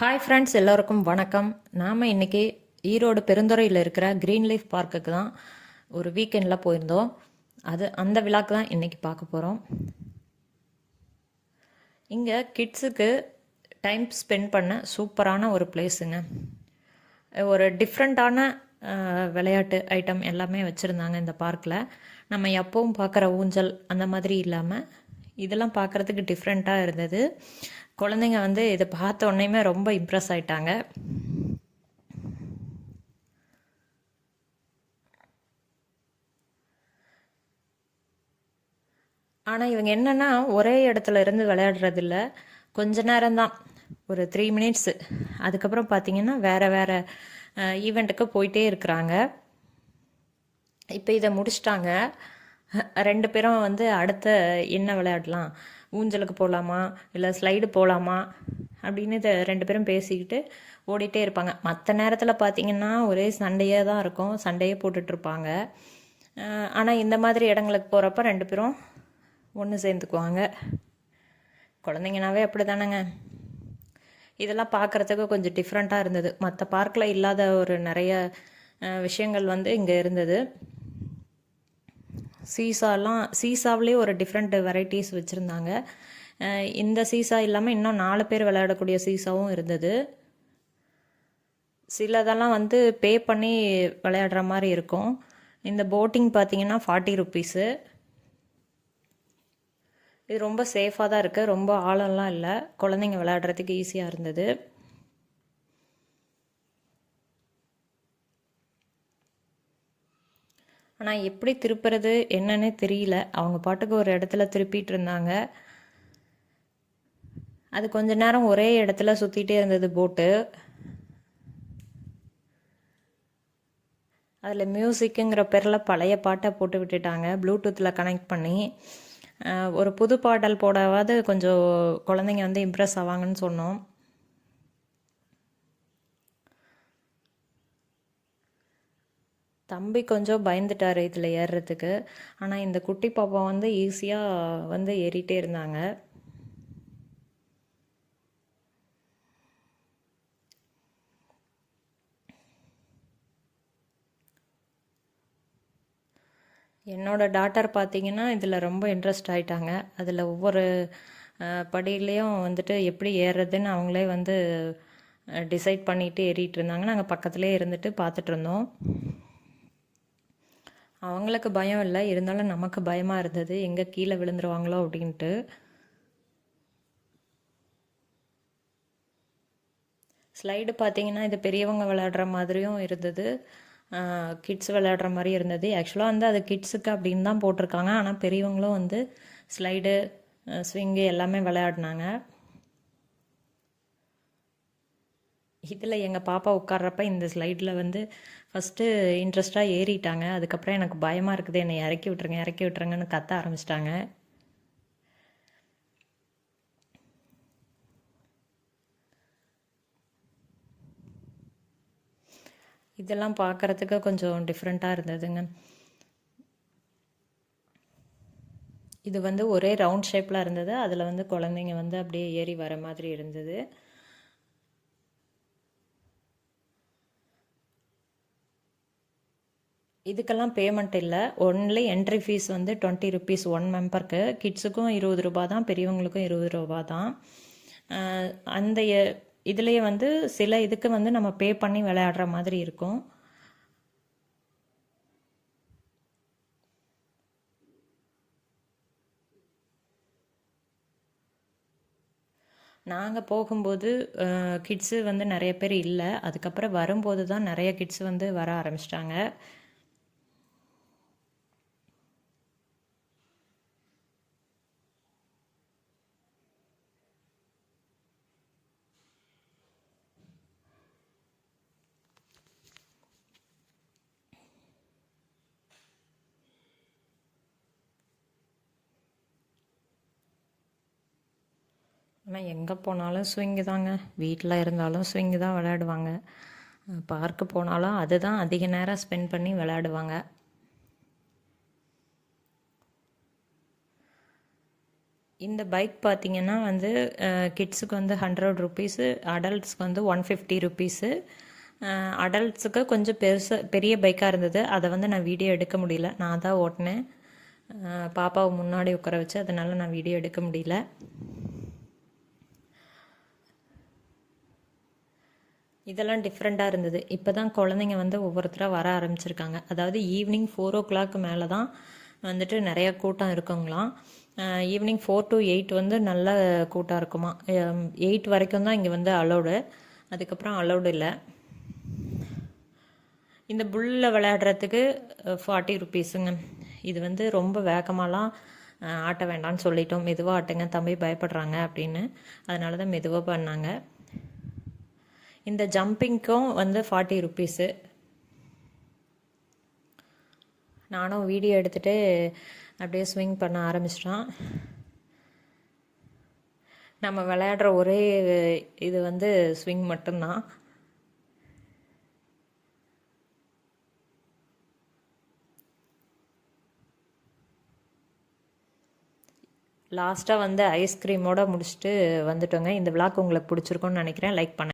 Hi friends, எல்லோருக்கும் வணக்கம். நாம் இன்றைக்கி ஈரோடு பெருந்துறையில் இருக்கிற க்ரீன் லீஃப் பார்க்குக்கு தான் ஒரு வீக்கெண்டில் போயிருந்தோம். அந்த விழாக்கு தான் இன்றைக்கி பார்க்க போகிறோம். இங்கே கிட்ஸுக்கு டைம் ஸ்பெண்ட் பண்ண சூப்பரான ஒரு பிளேஸுங்க. ஒரு டிஃப்ரெண்ட்டான விளையாட்டு ஐட்டம் எல்லாமே வச்சுருந்தாங்க இந்த பார்க்கில். நம்ம எப்பவும் பார்க்குற ஊஞ்சல் அந்த மாதிரி இல்லாமல் இதெல்லாம் பார்க்குறதுக்கு டிஃப்ரெண்ட்டாக இருந்தது. குழந்தைங்க வந்து இதை பார்த்த உடனேயுமே ரொம்ப இம்ப்ரெஸ் ஆயிட்டாங்க. ஆனால் இவங்க என்னென்னா ஒரே இடத்துல இருந்து விளையாடுறதில்ல, கொஞ்ச நேரம்தான், ஒரு 3 மினிட்ஸு. அதுக்கப்புறம் பார்த்திங்கன்னா வேறு வேறு ஈவெண்ட்டுக்கு போயிட்டே இருக்கிறாங்க. இப்போ இதை முடிச்சிட்டாங்க. 2 பேரும் வந்து அடுத்த என்ன விளையாடலாம், ஊஞ்சலுக்கு போகலாமா இல்லை ஸ்லைடு போகலாமா அப்படின்னு இதை 2 பேரும் பேசிக்கிட்டு ஓடிட்டே இருப்பாங்க. மற்ற நேரத்தில் பார்த்திங்கன்னா ஒரே சண்டையே தான் இருக்கும், சண்டையே போட்டுட்ருப்பாங்க. ஆனால் இந்த மாதிரி இடங்களுக்கு போகிறப்ப 2 பேரும் ஒன்று சேர்ந்துக்குவாங்க. குழந்தைங்கனாவே அப்படி தானேங்க. இதெல்லாம் பார்க்குறதுக்கு கொஞ்சம் டிஃப்ரெண்ட்டாக இருந்தது. மற்ற பார்க்கில் இல்லாத ஒரு நிறைய விஷயங்கள் வந்து இங்கே இருந்தது. சீசாவிலே ஒரு டிஃப்ரெண்ட் வெரைட்டிஸ் வச்சுருந்தாங்க. இந்த சீசா இல்லாமல் இன்னும் 4 பேர் விளையாடக்கூடிய சீசாவும் இருந்தது. சிலதெல்லாம் வந்து பே பண்ணி விளையாடுற மாதிரி இருக்கும். இந்த போட்டிங் பார்த்திங்கன்னா 40 ருப்பீஸு. இது ரொம்ப சேஃபாக தான் இருக்குது, ரொம்ப ஆழம்லாம் இல்லை, குழந்தைங்க விளையாடுறதுக்கு ஈஸியாக இருந்தது. ஆனால் எப்படி திருப்புறது என்னன்னே தெரியல. அவங்க பாட்டுக்கு ஒரு இடத்துல திருப்பிட்டு இருந்தாங்க. அது கொஞ்ச நேரம் ஒரே இடத்துல சுற்றிட்டே இருந்தது போட்டு. அதில் மியூசிக்குங்கிற பேரில் பழைய பாட்டை போட்டு விட்டுட்டாங்க, ப்ளூடூத்தில் கனெக்ட் பண்ணி. ஒரு புது பாடல் போடாவது கொஞ்சம் குழந்தைங்க வந்து இம்ப்ரெஸ் ஆவாங்கன்னு சொன்னோம். தம்பி கொஞ்சம் பயந்துட்டார் இதில் ஏறுறதுக்கு. ஆனால் இந்த குட்டி பாப்பா வந்து ஈஸியாக வந்து ஏறிட்டே இருந்தாங்க. என்னோடய டாட்டர் பார்த்திங்கன்னா இதில் ரொம்ப இன்ட்ரெஸ்ட் ஆகிட்டாங்க. அதில் ஒவ்வொரு படியிலையும் வந்துட்டு எப்படி ஏறுறதுன்னு அவங்களே வந்து டிசைட் பண்ணிவிட்டு ஏறிட்டு இருந்தாங்க. நாங்கள் பக்கத்துலேயே இருந்துட்டு பார்த்துட்ருந்தோம். அவங்களுக்கு பயம் இல்லை, இருந்தாலும் நமக்கு பயமாக இருந்தது, எங்கே கீழே விழுந்துருவாங்களோ அப்படின்ட்டு. ஸ்லைடு பார்த்திங்கன்னா இது பெரியவங்க விளையாடுற மாதிரியும் இருந்தது, கிட்ஸ் விளையாடுற மாதிரி இருந்தது. ஆக்சுவலாக வந்து அது கிட்ஸுக்கு அப்படின்னு தான் போட்டிருக்காங்க. ஆனால் பெரியவங்களும் வந்து ஸ்லைடு, ஸ்விங்கு எல்லாமே விளையாடினாங்க. இதில் எங்கள் பாப்பா உட்கார்றப்ப இந்த ஸ்லைடில் வந்து ஃபஸ்ட்டு இன்ட்ரெஸ்ட்டாக ஏறிட்டாங்க. அதுக்கப்புறம் எனக்கு பயமாக இருக்குது, என்னை இறக்கி விட்ருங்க இறக்கி விட்ருங்கன்னு கத்த ஆரம்பிச்சிட்டாங்க. இதெல்லாம் பார்க்குறதுக்கு கொஞ்சம் டிஃப்ரெண்ட்டாக இருந்ததுங்க. இது வந்து ஒரே ரவுண்ட் ஷேப்பில் இருந்தது. அதில் வந்து குழந்தைங்க வந்து அப்படியே ஏறி வர மாதிரி இருந்தது. இதுக்கெல்லாம் பேமெண்ட் இல்லை, ஒன்லி என்ட்ரி ஃபீஸ் வந்து 20 ருப்பீஸ் 1 மெம்பருக்கு. கிட்ஸுக்கும் 20 ரூபா தான், பெரியவங்களுக்கும் 20 ரூபா தான். அந்த இதுலேயே வந்து சில இதுக்கு வந்து நம்ம பே பண்ணி விளையாடுற மாதிரி இருக்கும். நாங்கள் போகும்போது கிட்ஸு வந்து நிறைய பேர் இல்லை. அதுக்கப்புறம் வரும்போது தான் நிறைய கிட்ஸ் வந்து வர ஆரம்பிச்சிட்டாங்க. ஆனால் எங்கே போனாலும் ஸ்விங்கு தாங்க, வீட்டில் இருந்தாலும் ஸ்விங்கு தான் விளையாடுவாங்க. பார்க்கு போனாலும் அதுதான் அதிக நேரம் ஸ்பெண்ட் பண்ணி விளையாடுவாங்க. இந்த பைக் பார்த்தீங்கன்னா வந்து கிட்ஸுக்கு வந்து 100 ருபீஸு, அடல்ட்ஸ்க்கு வந்து 150 ருபீஸு. அடல்ட்ஸுக்கு கொஞ்சம் பெரிய பைக்காக இருந்தது, அதை வந்து நான் வீடியோ எடுக்க முடியல, நான் தான் ஓட்டினேன். பாப்பாவை முன்னாடி உட்கார வச்சு, அதனால் நான் வீடியோ எடுக்க முடியல. இதெல்லாம் டிஃப்ரெண்ட்டாக இருந்தது. இப்போ தான் குழந்தைங்க வந்து ஒவ்வொருத்தராக வர ஆரம்பிச்சிருக்காங்க. அதாவது ஈவினிங் 4 o'clock மேலே தான் வந்துட்டு நிறையா கூட்டம் இருக்குங்களாம். ஈவினிங் 4 to 8 வந்து நல்ல கூட்டம் இருக்குமா. 8 வரைக்கும் தான் இங்கே வந்து அலௌடு, அதுக்கப்புறம் அலௌடு இல்லை. இந்த புல்லில் விளையாடுறதுக்கு 40 ருபீஸுங்க. இது வந்து ரொம்ப வேகமாலாம் ஆட்ட வேண்டாம்னு சொல்லிட்டோம், மெதுவாக ஆட்டுங்க தம்பி பயப்படுறாங்க அப்படின்னு, அதனால தான் மெதுவாக பண்ணாங்க. இந்த ஜம்பிங்க்கும் வந்து 40 ருபீஸு. நானும் வீடியோ எடுத்துகிட்டு அப்படியே ஸ்விங் பண்ண ஆரம்பிச்சிட்டான். நம்ம விளையாடுற ஒரே இது வந்து ஸ்விங் மட்டும்தான். லாஸ்ட்டாக வந்து ஐஸ்கிரீமோடு முடிச்சுட்டு வந்துட்டோங்க. இந்த விளாக் உங்களுக்கு பிடிச்சிருக்குன்னு நினைக்கிறேன். லைக் பண்ண